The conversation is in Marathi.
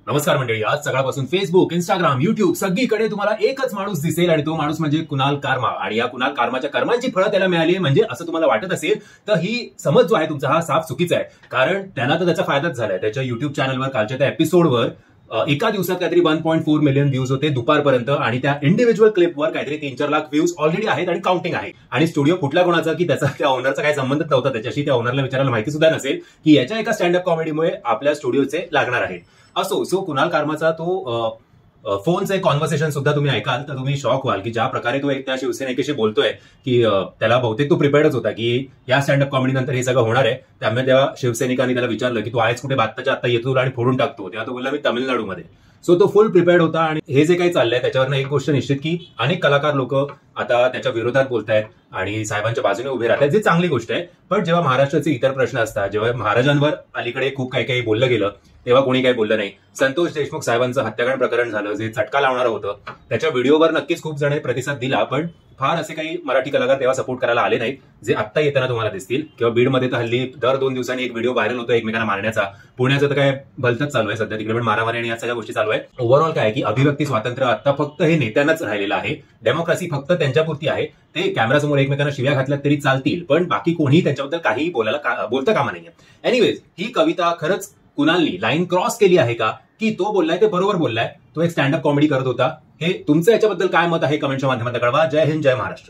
नमस्कार मंडळी. आज सकाळपासून फेसबुक, इंस्टाग्राम, युट्यूब सगळीकडे तुम्हाला एकच माणूस दिसेल आणि तो माणूस म्हणजे कुणाल कारमा. आणि या कुणाल कामाच्या कर्मांची फळं त्याला मिळाली म्हणजे असं तुम्हाला वाटत असेल तर ही समज जो आहे तुमचा हा साफ चुकीचा आहे. कारण त्याला तर त्याचा फायदाच झालाय. त्याच्या युट्यूब चॅनलवर कालच्या त्या एपिसोडवर एका दिवसात काहीतरी 1.4 मिलियन व्ह्यूज होते दुपारपर्यंत. आणि त्या इंडिव्हिज्युअल क्लिपवर काहीतरी 3-4 लाख व्ह्यूज ऑलरेडी आहेत आणि काउंटिंग आहे. आणि स्टुडिओ कुठला कोणाचा की त्याचा त्या ओनरचा काही संबंधच नव्हता त्याच्याशी. त्या ओनरला विचारायला माहिती सुद्धा नसेल की याच्या एका स्टँडअप कॉमेडीमुळे आपल्या स्टुडिओचे लागणार आहेत. असो सो कुणाल कामाचा तो फोनचं एक कॉन्व्हर्सेशन सुद्धा तुम्ही ऐकाल तर तुम्ही शॉक व्हाल की ज्या प्रकारे तो एक त्या शिवसेनेशी बोलतोय की त्याला बहुतेक तो प्रिपेअर्डच होता की या स्टँडअप कॉमेडी नंतर हे सगळं होणार आहे. त्यामुळे तेव्हा शिवसैनिकांनी त्याला विचारलं की तू आहेच कुठे, बात्ताच्या आता येतो आणि फोडून टाकतो. तेव्हा तो बोलला मी तामिळनाडूमध्ये. सो तो फुल प्रिपेअर्ड होता. आणि हे जे काही चाललंय त्याच्यावरनं एक गोष्ट निश्चित की अनेक कलाकार लोक आता त्याच्या विरोधात बोलतायत आणि साहेबांच्या बाजूने उभे राहतात, जे चांगली गोष्ट आहे. पण जेव्हा महाराष्ट्राचे इतर प्रश्न असतात, जेव्हा महाराजांवर अलीकडे खूप काही काही बोललं गेलं तेव्हा कोणी काही बोललं नाही. संतोष देशमुख साहेबांचं हत्याकांड प्रकरण झालं जे चटका लावणारं होतं, त्याच्या व्हिडिओवर नक्कीच खूप जण प्रतिसाद दिला. पण फार असे काही मराठी कलाकार तेव्हा सपोर्ट करायला आले नाहीत जे आत्ता येताना तुम्हाला दिसतील. किंवा बीडमध्ये तर हल्ली दर 2 दिवसांनी एक व्हिडिओ व्हायरल होतो एकमेकांना मारण्याचा. पुण्याचं तर काय भलतच चालू आहे सध्या, तिकडे पण मारामारी आणि या सगळ्या गोष्टी चालू आहे. ओव्हरऑल काय की अभिव्यक्ती स्वातंत्र्य आता फक्त हे नेत्यांनाच राहिलेलं आहे. डेमोक्रेसी फक्त त्यांच्यापुरती आहे. ते कॅमेरासमोर एकमेकांना शिव्या घातल्यात तरी चालतील, पण बाकी कोणीही त्यांच्याबद्दल काही बोलता कामा नाहीये. एनिवेज ही कविता खरंच कुणालनी लाईन क्रॉस केली आहे का, की तो बोललाय ते बरोबर बोललाय, तो एक स्टँडअप कॉमेडी करत होता. हे तुमचं याच्याबद्दल काय मत आहे कमेंटच्या माध्यमातून कळवा. जय हिंद, जय महाराष्ट्र.